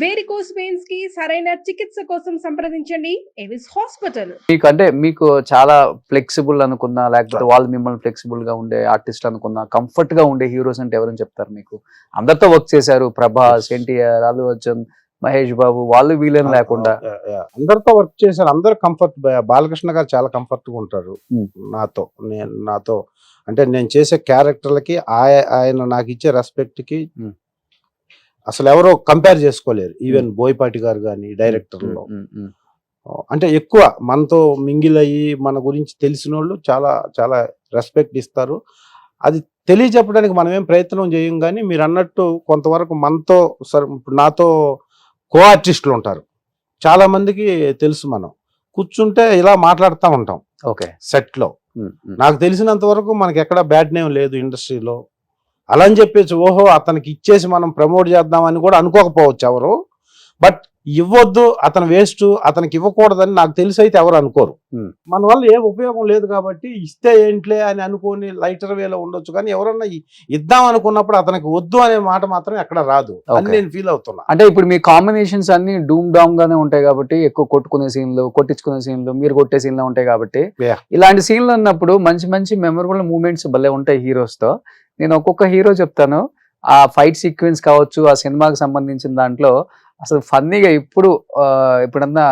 Varicose veins కి సరైన చికిత్స కోసం సంప్రదించండి ఎవిస్ హాస్పిటల్. మీకు చాలా ఫ్లెక్సిబుల్ అనుకున్నా, లేకపోతే వాళ్ళు మిమ్మల్ని ఫ్లెక్సిబుల్ గా ఉండే ఆర్టిస్ట్ అనుకున్నా, కంఫర్ట్ గా ఉండే హీరోస్ అంటే ఎవరని చెప్తారు? మీకు అందరితో వర్క్ చేశారు, ప్రభాస్, ఎన్టీఆర్, అల్లు అర్జున్, మహేష్ బాబు, వాళ్ళు వీళ్ళని లేకుండా అందరితో వర్క్ చేశారు. అందరు కంఫర్ట్. బాలకృష్ణ గారు చాలా కంఫర్ట్ గా ఉంటారు నాతో. అంటే నేను చేసే క్యారెక్టర్లకి ఆయన నాకు ఇచ్చే రెస్పెక్ట్ కి అసలు ఎవరో కంపేర్ చేసుకోలేరు. ఈవెన్ బోయపాటి గారు కానీ డైరెక్టర్లో అంటే ఎక్కువ మనతో మింగిల్ అయ్యి మన గురించి తెలిసిన వాళ్ళు చాలా చాలా రెస్పెక్ట్ ఇస్తారు. అది తెలియచెప్పడానికి మనం ఏం ప్రయత్నం చేయం. కానీ మీరు అన్నట్టు కొంతవరకు మనతో నాతో కో ఆర్టిస్టులు ఉంటారు. చాలా మందికి తెలుసు, మనం కూర్చుంటే ఇలా మాట్లాడుతూ ఉంటాం. ఓకే, సెట్లో నాకు తెలిసినంత వరకు మనకి ఎక్కడ బ్యాడ్ నేమ్ లేదు ఇండస్ట్రీలో. అలా అని చెప్పేసి ఓహో అతనికి ఇచ్చేసి మనం ప్రమోట్ చేద్దామని కూడా అనుకోకపోవచ్చు ఎవరు. బట్ ఇవ్వద్దు, అతను వేస్ట్, అతనికి ఇవ్వకూడదని నాకు తెలిసి అయితే ఎవరు అనుకోరు. మన వల్ల ఏ ఉపయోగం లేదు కాబట్టి ఇస్తే ఏంట్లే అని అనుకోని లైటర్ వేలో ఉండొచ్చు. కానీ ఎవరన్నా ఇద్దాం అనుకున్నప్పుడు అతనికి వద్దు అనే మాట మాత్రం ఎక్కడ రాదు అని నేను ఫీల్ అవుతున్నా. అంటే ఇప్పుడు మీ కాంబినేషన్స్ అన్ని డూమ్ డామ్ గానే ఉంటాయి కాబట్టి, ఎక్కువ కొట్టుకునే సీన్లు, కొట్టించుకునే సీన్లు, మీరు కొట్టే సీన్లు ఉంటాయి కాబట్టి, ఇలాంటి సీన్లు ఉన్నప్పుడు మంచి మంచి మెమరబుల్ మూమెంట్స్ భలే ఉంటాయి హీరోస్ తో. నేను ఒక్కొక్క హీరో చెప్తాను. ఆ ఫైట్ సీక్వెన్స్ కావచ్చు, ఆ సినిమాకి సంబంధించిన దాంట్లో అసలు ఫన్నీగా ఇప్పుడన్నా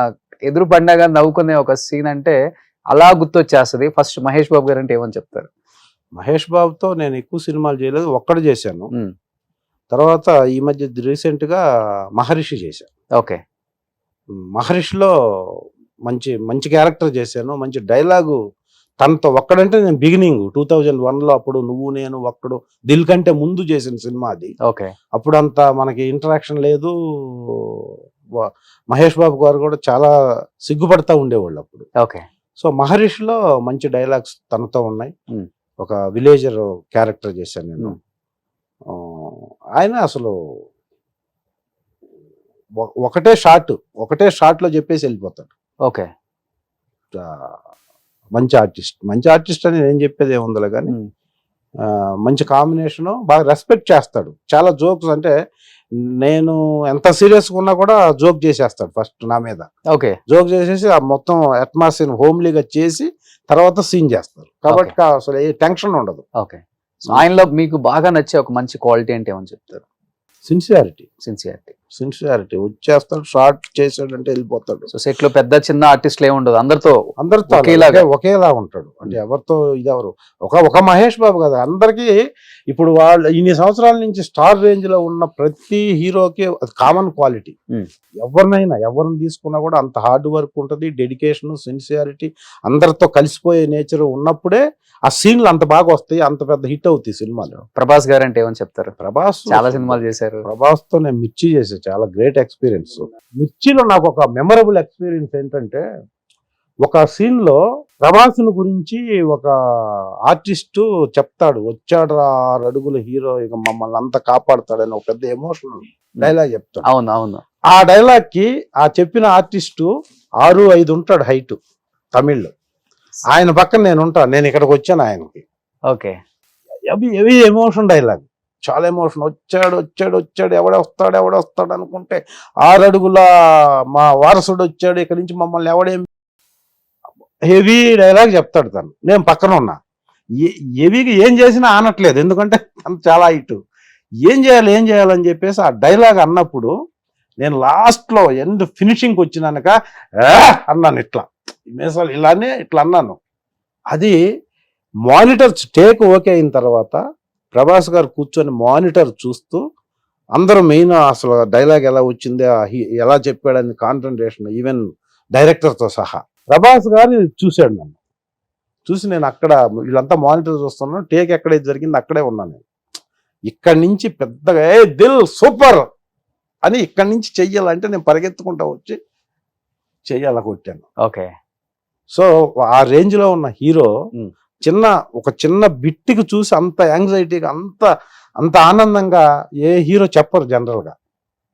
ఎదురు పడినాగా నవ్వుకునే ఒక సీన్ అంటే అలా గుర్తొచ్చేస్తుంది. ఫస్ట్ మహేష్ బాబు గారు అంటే ఏమని చెప్తారు? మహేష్ బాబుతో నేను ఎక్కువ సినిమాలు చేయలేదు, ఒక్కడు చేశాను. తర్వాత ఈ మధ్య రీసెంట్ గా మహర్షి చేశాను. ఓకే, మహర్షిలో మంచి మంచి క్యారెక్టర్ చేశాను. మంచి డైలాగు తనతో. ఒక్కడంటే నేను బిగినింగ్ 2001లో అప్పుడు నువ్వు నేను ఒక్కడు దిల్ కంటే ముందు చేసిన సినిమా అది. ఓకే, అప్పుడు అంత మనకి ఇంటరాక్షన్ లేదు. మహేష్ బాబు గారు కూడా చాలా సిగ్గుపడతా ఉండేవాళ్ళు అప్పుడు. ఓకే. సో మహర్షిలో మంచి డైలాగ్స్ తనతో ఉన్నాయి. ఒక విలేజర్ క్యారెక్టర్ చేశాను నేను. ఆయన అసలు ఒకటే షాట్ లో చెప్పేసి వెళ్ళిపోతాడు. ఓకే, మంచి ఆర్టిస్ట్ అని నేను చెప్పేది ఏముందిలే. కానీ మంచి కాంబినేషను, బాగా రెస్పెక్ట్ చేస్తాడు. చాలా జోక్స్, అంటే నేను ఎంత సీరియస్గా ఉన్నా కూడా జోక్ చేసేస్తాడు ఫస్ట్ నా మీద. ఓకే, జోక్ చేసేసి ఆ మొత్తం అట్మాస్ఫియర్ హోమ్లీగా చేసి తర్వాత సీన్ చేస్తారు. కాబట్టి అసలు ఏ టెన్షన్ ఉండదు. ఓకే. ఆయనలో మీకు బాగా నచ్చే ఒక మంచి క్వాలిటీ అంటే ఏమని చెప్తారు? సిన్సియారిటీ. వచ్చేస్తాడు, షార్ట్ చేసాడంటే వెళ్ళిపోతాడు. సో సెట్ లో పెద్ద చిన్న ఆర్టిస్టులు ఏముండదు, అందరితో ఒకేలా ఉంటాడు. అంటే ఎవరితో ఇదెవరు ఒక మహేష్ బాబు కదా, అందరికీ ఇప్పుడు వాళ్ళు ఇన్ని సంవత్సరాల నుంచి స్టార్ రేంజ్ లో ఉన్న ప్రతి హీరోకి కామన్ క్వాలిటీ. ఎవరిని తీసుకున్నా కూడా అంత హార్డ్ వర్క్ ఉంటుంది, డెడికేషన్, సిన్సియారిటీ, అందరితో కలిసిపోయే నేచర్ ఉన్నప్పుడే ఆ సీన్లు అంత బాగా వస్తాయి, అంత పెద్ద హిట్ అవుతాయి సినిమాలు. ప్రభాస్ గారు అంటే ఏమని చెప్తారు? ప్రభాస్ చాలా సినిమాలు చేశారు. ప్రభాస్ తో నేను మిర్చి చేశాను, చాలా గ్రేట్ ఎక్స్పీరియన్స్. మిర్చిలో నాకు ఒక మెమరబుల్ ఎక్స్పీరియన్స్ ఏంటంటే, ఒక సీన్ లో ప్రభాస్ను గురించి ఒక ఆర్టిస్టు చెప్తాడు, వచ్చాడు 6 అడుగుల హీరో, ఇక మమ్మల్ని అంతా కాపాడుతాడని ఒక పెద్ద ఎమోషనల్ డైలాగ్ చెప్తాడు. అవును. ఆ డైలాగ్ కి ఆ చెప్పిన ఆర్టిస్టు 6'5" ఉంటాడు హైట్, తమిళ్లో. ఆయన పక్కన నేను ఉంటాను. నేను ఇక్కడికి వచ్చాను ఆయనకి. ఓకే, హెవీ ఎమోషన్ డైలాగ్, చాలా ఎమోషన్. వచ్చాడు ఎవడొస్తాడు అనుకుంటే 6 అడుగుల మా వారసుడు వచ్చాడు, ఇక్కడి నుంచి మమ్మల్ని ఎవడేం, హెవీ డైలాగ్ చెప్తాడు తను. నేను పక్కన ఉన్నా. హెవీగా ఏం చేసినా ఆనట్లేదు, ఎందుకంటే తను చాలా హైట్. ఏం చేయాలని చెప్పేసి ఆ డైలాగ్ అన్నప్పుడు నేను లాస్ట్ లో ఎండ్ ఫినిషింగ్ వచ్చినాక అన్నాను, ఇట్లా అన్నాను. అది మానిటర్ టేక్ ఓకే అయిన తర్వాత ప్రభాస్ గారు కూర్చొని మానిటర్ చూస్తూ అందరూ మెయిన్ అసలు డైలాగ్ ఎలా వచ్చింది, ఎలా చెప్పాడని కాన్సన్ట్రేషన్, ఈవెన్ డైరెక్టర్తో సహా. ప్రభాస్ గారు చూశాడు నన్ను. చూసి నేను అక్కడ వీళ్ళంతా మానిటర్ చూస్తున్నాను, టేక్ ఎక్కడైతే జరిగింది అక్కడే ఉన్నాను నేను. ఇక్కడి నుంచి పెద్దగా దిల్ సూపర్ అని ఇక్కడి నుంచి చెయ్యాలంటే నేను పరిగెత్తుకుంటా వచ్చి చెయ్యాల కొట్టాను. ఓకే. సో ఆ రేంజ్ లో ఉన్న హీరో ఒక చిన్న బిట్టికి చూసి అంత యాంగ్జైటీగా, అంత ఆనందంగా ఏ హీరో చెప్పరు జనరల్ గా.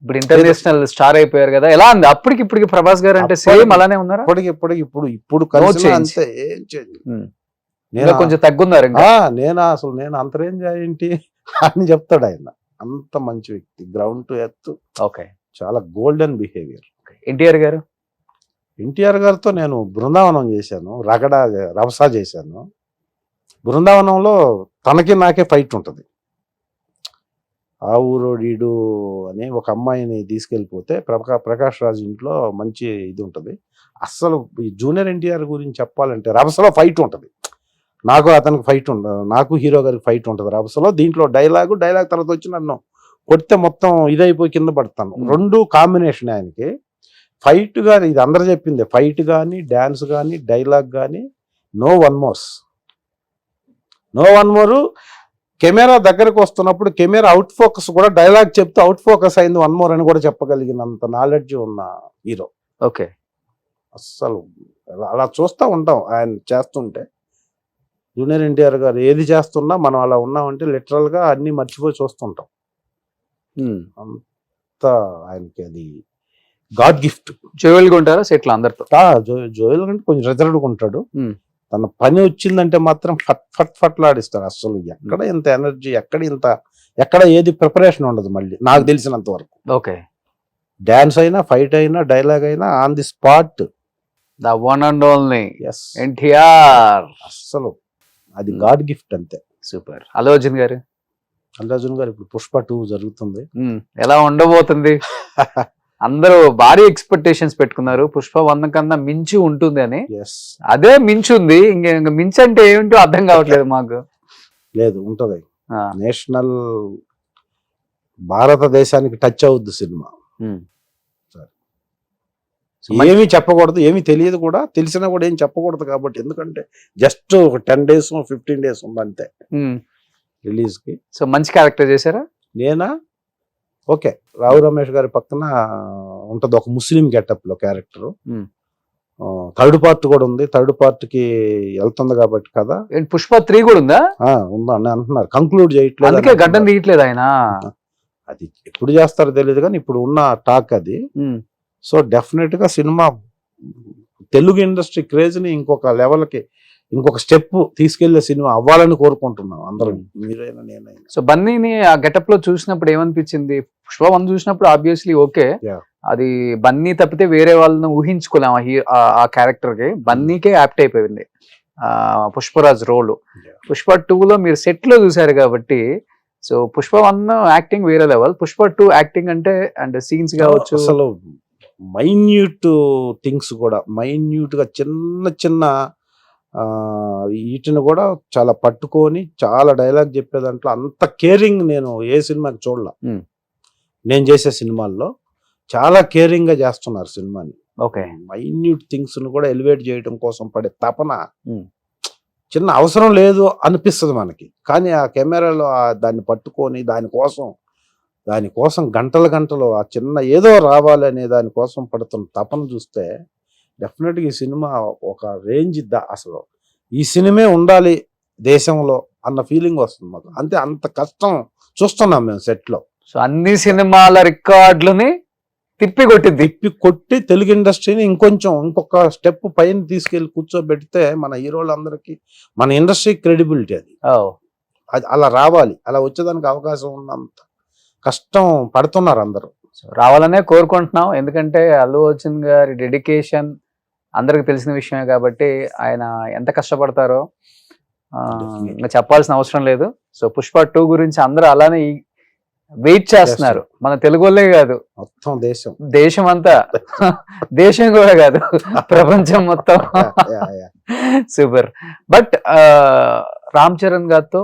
ఇప్పుడు ఇంటర్నేషనల్ స్టార్ అయిపోయారు కదా, ఎలా ఉంది అప్పటికి ఇప్పటికి ప్రభాస్ గారు? అంటే సేమ్ అలానే ఉన్నారు ఇప్పుడు కలిసి అంతే, ఏం చేయండి. నేను కొంచెం తగ్గున్నారు. నేను అంత రేంజ్ ఏంటి అని చెప్తాడు ఆయన. అంత మంచి వ్యక్తి, గ్రౌండ్ టు ఎర్త్. ఓకే. చాలా గోల్డెన్ బిహేవియర్. ఎన్టీఆర్ గారు? ఎన్టీఆర్ గారితో నేను బృందావనం చేశాను, రభసా చేశాను. బృందావనంలో తనకి నాకే ఫైట్ ఉంటుంది. ఆ ఊరోడీడు అని ఒక అమ్మాయిని తీసుకెళ్ళిపోతే ప్రకాష్ రాజ్ ఇంట్లో మంచి ఇది ఉంటుంది. అస్సలు ఈ జూనియర్ ఎన్టీఆర్ గురించి చెప్పాలంటే రభసలో ఫైట్ ఉంటుంది. నాకు అతనికి ఫైట్ ఉండదు, నాకు హీరో గారికి ఫైట్ ఉంటుంది రభసలో. దీంట్లో డైలాగ్ తర్వాత వచ్చి నన్ను కొడితే మొత్తం ఇదైపోయి కింద పడతాను. రెండు కాంబినేషన్ ఆయనకి. ఫైట్ కానీ, ఇది అందరూ చెప్పింది, ఫైట్ కానీ, డ్యాన్స్ కానీ, డైలాగ్ కానీ, నో వన్ మోరు. కెమెరా దగ్గరకు వస్తున్నప్పుడు కెమెరా అవుట్ ఫోకస్ కూడా డైలాగ్ చెప్తూ అవుట్ ఫోకస్ అయింది, వన్ మోర్ అని కూడా చెప్పగలిగినంత నాలెడ్జ్ ఉన్న హీరో. ఓకే. అస్సలు అలా చూస్తూ ఉంటాం ఆయన చేస్తుంటే. జూనియర్ ఎన్టీఆర్ గారు ఏది చేస్తున్నా మనం అలా ఉన్నామంటే లిటరల్గా అన్నీ మర్చిపోయి చూస్తుంటాం. అంత ఆయనకి అది గాడ్ గిఫ్ట్. జోయల్గా ఉంటారా సెట్లు అందరితో? జోయల్ అంటే కొంచెం రిజర్వ్డ్గా ఉంటాడు. తన పని వచ్చిందంటే మాత్రం ఫట్లాడిస్తాడు. అసలు ఎక్కడ ఇంత ఎనర్జీ, ఎక్కడ ఏది ప్రిపరేషన్ ఉండదు మళ్ళీ నాకు తెలిసినంత వరకు. ఓకే. డాన్స్ అయినా, ఫైట్ అయినా, డైలాగ్ అయినా on the spot. The one and only ఎస్ ఎన్టీఆర్. అస్సలు అది గాడ్ గిఫ్ట్ అంతే. సూపర్. అల్లు అర్జున్ గారు? అల్లు అర్జున్ గారు ఇప్పుడు పుష్ప 2 జరుగుతుంది. ఎలా ఉండబోతుంది? అందరూ భారీ ఎక్స్పెక్టేషన్స్ పెట్టుకున్నారు, పుష్ప 1 కన్నా మించి ఉంటుంది అని. అదే మించుంది. ఇంక మించి అంటే ఏమిటో అర్థం కావట్లేదు మాకు. లేదు, ఉంటది. నేషనల్ భారతదేశానికి టచ్ అవుద్ది సినిమా. ఏమీ చెప్పకూడదు, ఏమీ తెలియదు కూడా, తెలిసినా కూడా ఏం చెప్పకూడదు కాబట్టి. ఎందుకంటే జస్ట్ ఒక 10 days 15 days ఉంది అంతే రిలీజ్ కి. సో మంచి క్యారెక్టర్ చేశారా? నేనా? ఓకే. రావు రమేష్ గారి పక్కన ఉంటది ఒక ముస్లిం గెటప్ లో క్యారెక్టర్. థర్డ్ పార్ట్ కూడా ఉంది, థర్డ్ పార్ట్ కి వెళ్తుంది కాబట్టి కదా. పుష్ప 3 కూడా ఉందా? ఉందా అని అంటున్నారు. కంక్లూడ్ చేయట్లేదు, అందుకే గడ్డం తీయట్లేదు ఆయన. అది ఎప్పుడు చేస్తారో తెలియదు కానీ ఇప్పుడు ఉన్న టాక్ అది. సో డెఫినెట్ గా సినిమా తెలుగు ఇండస్ట్రీ క్రేజ్ ని ఇంకొక లెవెల్కి, ఇంకొక స్టెప్ తీసుకెళ్లే సినిమా అవ్వాలని కోరుకుంటున్నాం అందరం, మీరైనా నేనైనా. సో బన్నీని ఆ గెటప్ లో చూసినప్పుడు ఏమనిపించింది? పుష్ప 1 చూసినప్పుడు ఆబ్వియస్లీ ఓకే, అది బన్నీ తప్పితే వేరే వాళ్ళని ఊహించుకోలేము ఆ క్యారెక్టర్ కి. బన్నీకే యాప్ట్ అయిపోయింది పుష్పరాజ్ రోల్. పుష్ప 2లో మీరు సెట్ లో చూసారు కాబట్టి, సో పుష్ప 1 యాక్టింగ్ వేరే లెవెల్, పుష్ప 2 యాక్టింగ్ అంటే సీన్స్ కావచ్చు, అసలు మైన్యూట్ థింగ్స్ కూడా, మైన్యూట్ గా చిన్న వీటిని కూడా చాలా పట్టుకొని చాలా డైలాగ్ చెప్పే దాంట్లో అంత కేరింగ్ నేను ఏ సినిమాకి చూడలా. నేను చేసే సినిమాల్లో చాలా కేరింగ్ గా చేస్తున్నారు సినిమాని. ఓకే. మైన్యూట్ థింగ్స్ ను కూడా ఎలివేట్ చేయడం కోసం పడే తపన చిన్న అవసరం లేదు అనిపిస్తుంది మనకి, కానీ ఆ కెమెరాలో దాన్ని పట్టుకొని దానికోసం గంటలు ఆ చిన్న ఏదో రావాలనే దానికోసం పడుతున్న తపన చూస్తే డెఫినెట్గా ఈ సినిమా ఒక రేంజ్ అసలు ఈ సినిమా ఉండాలి దేశంలో అన్న ఫీలింగ్ వస్తుంది మాకు. అంతే, అంత కష్టం చూస్తున్నాం మేము సెట్ లో. సో అన్ని సినిమాల రికార్డులని తిప్పి కొట్టి తెలుగు ఇండస్ట్రీని ఇంకొక స్టెప్ పైన తీసుకెళ్లి కూర్చోబెడితే మన హీరోలందరికీ, మన ఇండస్ట్రీ క్రెడిబిలిటీ అది అలా రావాలి. అలా వచ్చేదానికి అవకాశం ఉన్నంత కష్టం పడుతున్నారు అందరూ. రావాలనే కోరుకుంటున్నాం. ఎందుకంటే అల్లు అర్జున్ గారి డెడికేషన్ అందరికి తెలిసిన విషయమే కాబట్టి ఆయన ఎంత కష్టపడతారో చెప్పాల్సిన అవసరం లేదు. సో పుష్ప 2 గురించి అందరూ అలానే వెయిట్ చేస్తున్నారు. మన తెలుగు వాళ్ళే కాదు, మొత్తం దేశం అంతా, దేశం కూడా కాదు, ప్రపంచం మొత్తం. సూపర్. బట్ రామ్ చరణ్ గారితో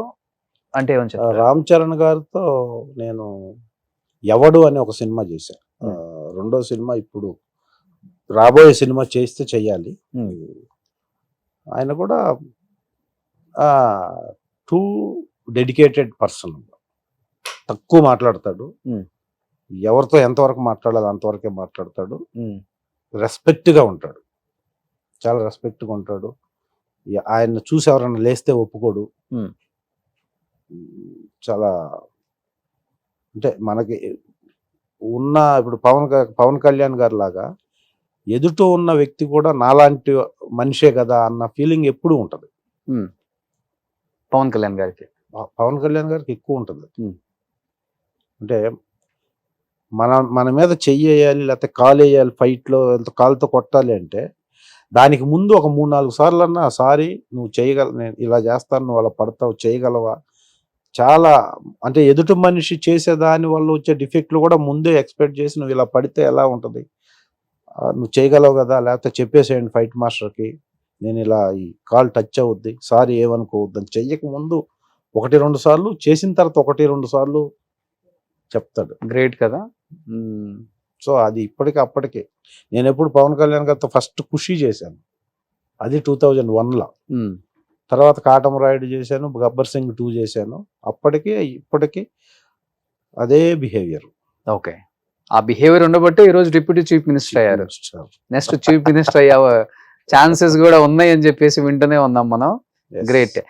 అంటే ఏమని చెప్తారు? రామ్ చరణ్ గారితో నేను ఎవడు అని ఒక సినిమా చేశాను. రెండో సినిమా ఇప్పుడు రాబోయే సినిమా చేస్తే చెయ్యాలి. ఆయన కూడా టూ డెడికేటెడ్ పర్సన్. తక్కువ మాట్లాడతాడు, ఎవరితో ఎంతవరకు మాట్లాడాలి అంతవరకే మాట్లాడతాడు. రెస్పెక్ట్గా ఉంటాడు, చాలా రెస్పెక్ట్గా ఉంటాడు. ఆయన చూసి ఎవరన్నా లేస్తే ఒప్పుకోడు. చాలా అంటే మనకి ఉన్న ఇప్పుడు పవన్ కళ్యాణ్ గారి లాగా ఎదుట ఉన్న వ్యక్తి కూడా నాలాంటి మనిషే కదా అన్న ఫీలింగ్ ఎప్పుడు ఉంటుంది. పవన్ కళ్యాణ్ గారికి ఎక్కువ ఉంటుంది. అంటే మన మీద చెయ్యి వేయాలి లేకపోతే కాలు వేయాలి, ఫైట్లో కాలుతో కొట్టాలి అంటే దానికి ముందు ఒక 3-4 సార్లు అన్నా సారీ నువ్వు చేయగల, నేను ఇలా చేస్తాను, నువ్వు అలా పడతావు, చేయగలవా, చాలా అంటే ఎదుటి మనిషి చేసే దాని వల్ల వచ్చే డిఫెక్ట్లు కూడా ముందే ఎక్స్పెక్ట్ చేసి నువ్వు ఇలా పడితే ఎలా ఉంటుంది, నువ్వు చేయగలవు కదా, లేకపోతే చెప్పేసేయండి ఫైట్ మాస్టర్కి నేను ఇలా ఈ కాల్ టచ్ అవుద్ది, సారీ ఏమనుకోవద్దు అని చెయ్యక ముందు 1-2 సార్లు, చేసిన తర్వాత 1-2 సార్లు చెప్తాడు. గ్రేట్ కదా. సో అది అప్పటికే నేను ఎప్పుడు పవన్ కళ్యాణ్ గారితో ఫస్ట్ ఖుషి చేశాను, అది 2001లో. తర్వాత కాటమరాయుడు చేశాను, గబ్బర్ సింగ్ 2 చేశాను. ఇప్పటికీ అదే బిహేవియర్. ఓకే, ఆ బిహేవియర్ ఉండబట్టే ఈ రోజు డిప్యూటీ చీఫ్ మినిస్టర్ అయ్యారు. నెక్స్ట్ చీఫ్ మినిస్టర్ అయ్యే ఛాన్సెస్ కూడా ఉన్నాయి అని చెప్పేసి వింటూనే ఉన్నాం మనం. గ్రేట్.